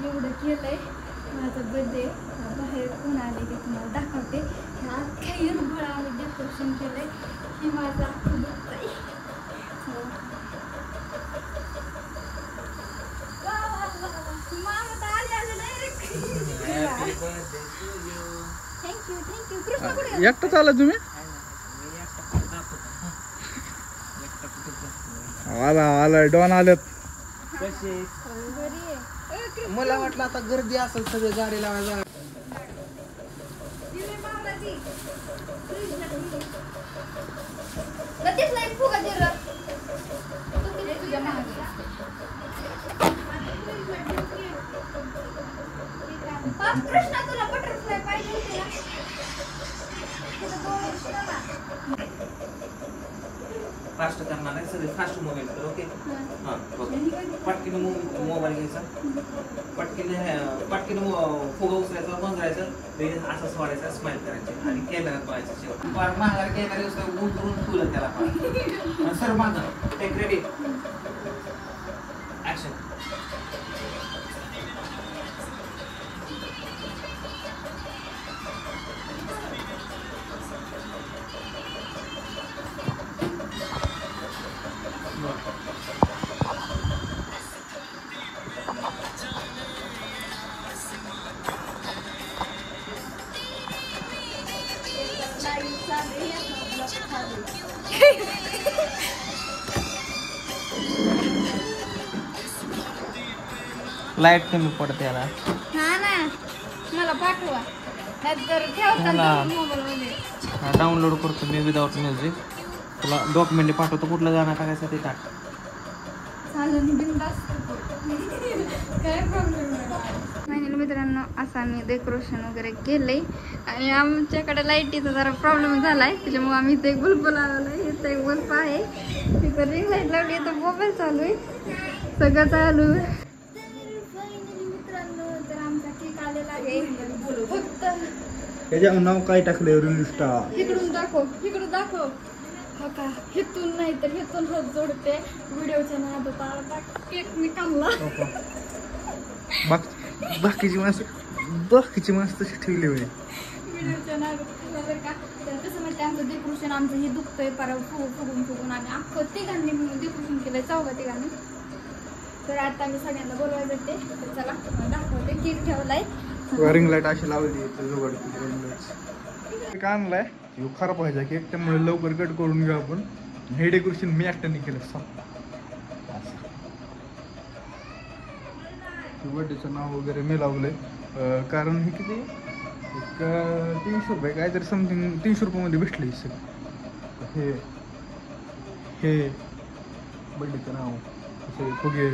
एवढं केलंय माझा बर्थडे बाहेर कोण आले ते तुम्हाला दाखवते. अख्ख्या हिरभळाने डेकोरेशन केलंय. हे माझं अख्खं बघताय. मामा तर आले डायरेक्ट. Thank you thank you. कृष्णा कुठे गेला? एकटाच आला तुम्ही? आला आला डॉन आलेत. मला वाटलं आता गर्दी असेल सगळे गाडी लावायला. कृष्णा तुला बटरफ्लाय पाहिजे होते ना. फास्ट करणार आहे सगळे फास्ट मोबाईल कर. ओके हां पटकीने मोबाईल घ्यायचा. पटकीने फुगा उचलायचा बंद करायचं ते असं सोडायचं स्माइल करायची आणि कॅमेऱ्यात बघायचं. शेवट महागार कॅमेरा यूज करून उंचरून ठेवलं त्याला. सर मागं टेक रेडी ॲक्शन. लाईट कमी पडते याला. हा ना मला पाठवा नाहीतर ठेवता मोबाईलमध्ये. डाउनलोड करतो मी विदाउट म्युझिक. तुला डॉक्युमेंट पाठवतो. कुठलं गाणं टाकायचं ते टाक. चालेल बिनधास्त. काय प्रॉब्लेम नाही. फायनल मित्रांनो असं आम्ही डेकोरेशन वगैरे केलंय आणि आमच्याकडे लाईटीचा जरा प्रॉब्लेम झालाय त्याच्यामुळे आम्ही इथे एक बल्ब लावलाय. इथं एक बल्ब आहे. तिथं रिंग लाईट लावली. इथं मोबाईल चालू आहे. सगळं चालू आहे. तर आमचा केक आलेला आहे. फक्त त्याच्या नाव काय टाकलंय? रिल स्टार. इकडून दाखव इकडून दाखव. हो का हिथून नाही तर हिथून हात जोडते. व्हिडिओच्या नादात आता केक मी काढला. बाकीची माणसं तशी ठेवली होय. व्हिडिओच्या नादात बरं का. तर कसं म्हणते आमचं डेकोरेशन आमचं हे दुखतंय पारा फुगून आणि अख्खं तिघांनी डेकोरेशन केलंय. चौघा तिघांनी. तर आता मी सगळ्यांना बोलवायला येते. तर चला दाखवते. केक ठेवलाय. रिंग लाईट अशी लावली. काय आणलाय खराब व्हायचा केक त्यामुळे लवकर कट करून घेऊ आपण. हे डेकोरेशन मी एकट्याने केलं. बर्थडेचं नाव वगैरे मी लावलंय कारण हे किती एक 300 रुपये काहीतरी समथिंग 300 रुपयामध्ये भेटलं हे सगळं. हे बर्थडेचं नाव असे फुगे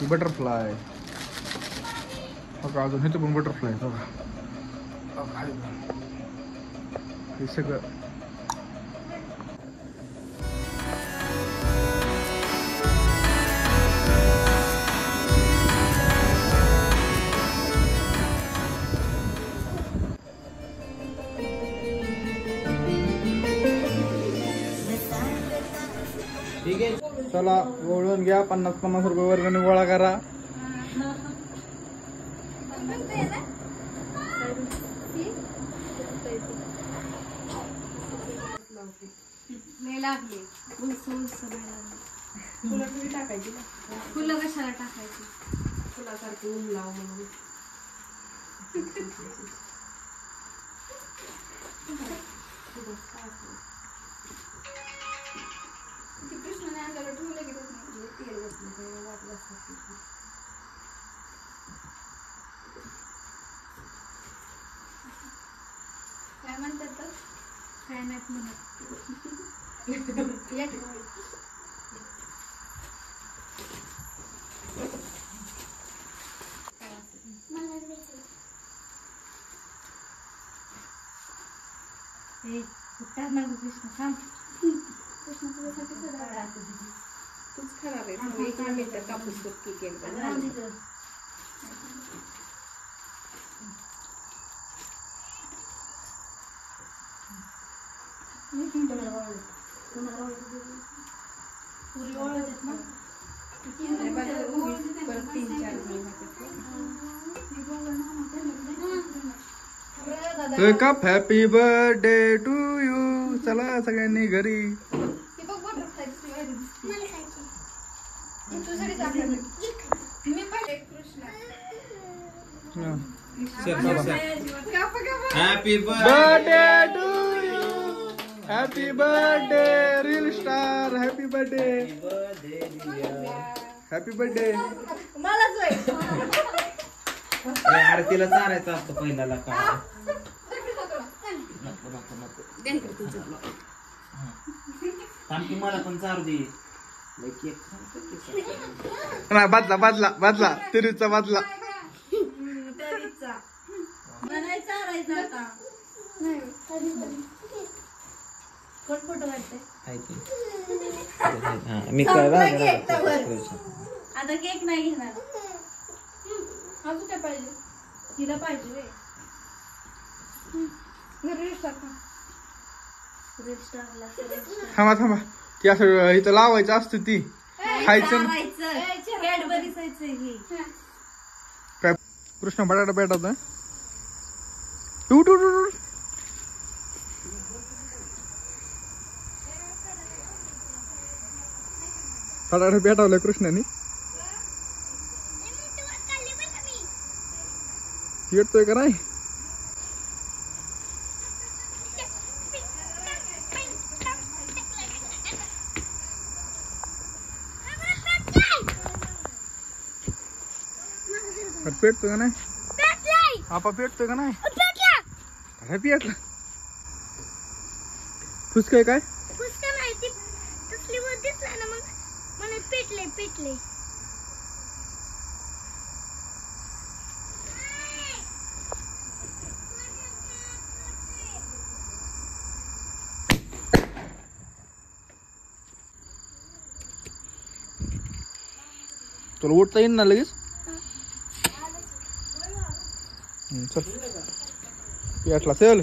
बटरफ्लाय. बघा अजून ह्याचं पण बटरफ्लाय बघा. हे सगळं ठीक आहे. चला ओळून घ्या. 50-50 रुपये वर्गणी गोळा करा. लागले फुलं टाकायची. फुलं कशाला टाकायची? फुलासारखी ऊन लाव म्हणून. कृष्णाने अंगाला ठेवलं की तेल बसलं वाटलं. काय म्हणतात तर काय नाहीत म्हणत. कृष्ण सांग. कृष्ण तुझ्यासाठी सगळं तूच खराब आहे. 1 मिनिट कापूस cake cup happy birthday to you. चला सगळ्यांनी घरी. Happy birthday to you. Happy birthday reel star. Happy birthday. Happy birthday. अरे तिला चारायचं असतं पहिल्याला का मला पण चारू दे. बदला बदला बदला तिरीचा बदला. मी काय आता केक नाही घेणार. अजून काय पाहिजे तिला पाहिजे. थांबा थांबा ती असं इथं लावायचं असतं ती खायचं. काय कृष्ण बटाटा पेटवत. उठ उठ उठ. बटाटा पेटवलाय कृष्णाने. येतोय का नाही. पेटतोय का नाही. आपा पेटतोय का नाही. पेटला. फुसकाय काय पेटले. तुला उठता येईल ना लगेच. चल पेटला. चल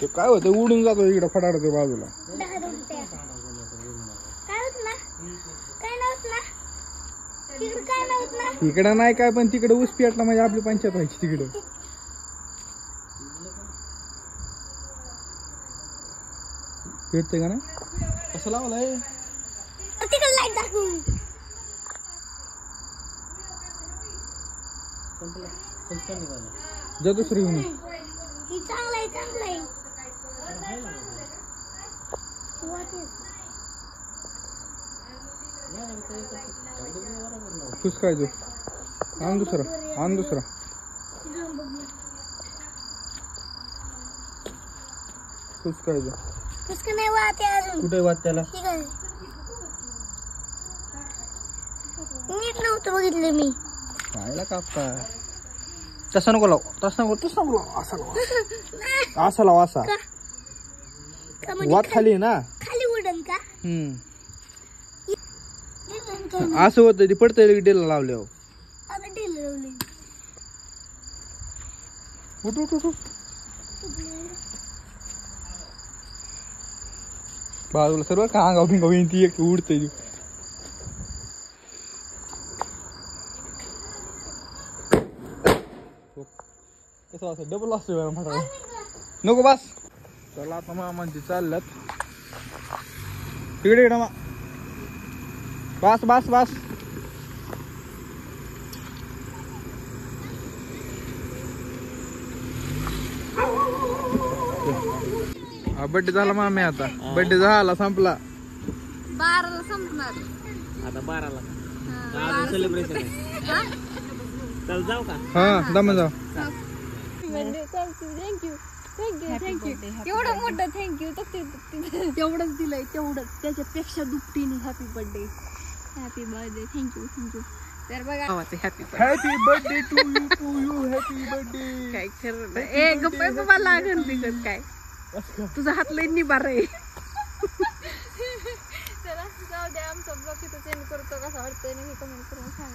ते काय होतं उडून जातो इकडं फटाडतो बाजूला. इकडं नाही काय पण तिकडे ऊस पेटला म्हणजे आपली पंचायत व्हायची तिकडे. पेटते का नाही. कसं लावलंय. जा दुसरी घेऊन. फुसकायचो. आण दुसरा. आण दुसरा. फुसकायचो. कुठे वाद त्याला. नीट नव्हतं बघितलं मी. खायला कापताय. तसं नको लाव. तसं नको. तसं नको लाव. असा लाव. असा लाव. असा वाद खाली ना. खाली उडन का. असं होतं ती पडतंय डेला लावल्यावर. उठ उठ उठ. बाजूला सर्व का अंगाव बिंगाव ती एक उडतय. कसं असं डबल असतो फटाका. नको बस. चला आता मामांची चालल्यात तिकडे. इकडे मा. बस बस बस. बर्थडे झाला मामी. आता बर्थडे झाला संपला. 12ला संपणार. आता 12ला सेलिब्रेशन आहे. चल जाऊ का. हा दम जाऊ. थँक्यू. एवढं मोठं थँक्यू. तेवढंच दिलंय. तेवढंच त्याच्यापेक्षा दुपटीने. Happy birthday. Happy birthday. Thank you. तर बघा happy birthday to you. Happy birthday. काय खरं नाही. ए गप्प बाबा लागन तिकड काय. तुझा हात लई निबार आहे. चला जाऊ द्या. आमचा ब्लॉग इथं सेंड करतो. कसा वाटतोय कमेंट करून सांगा.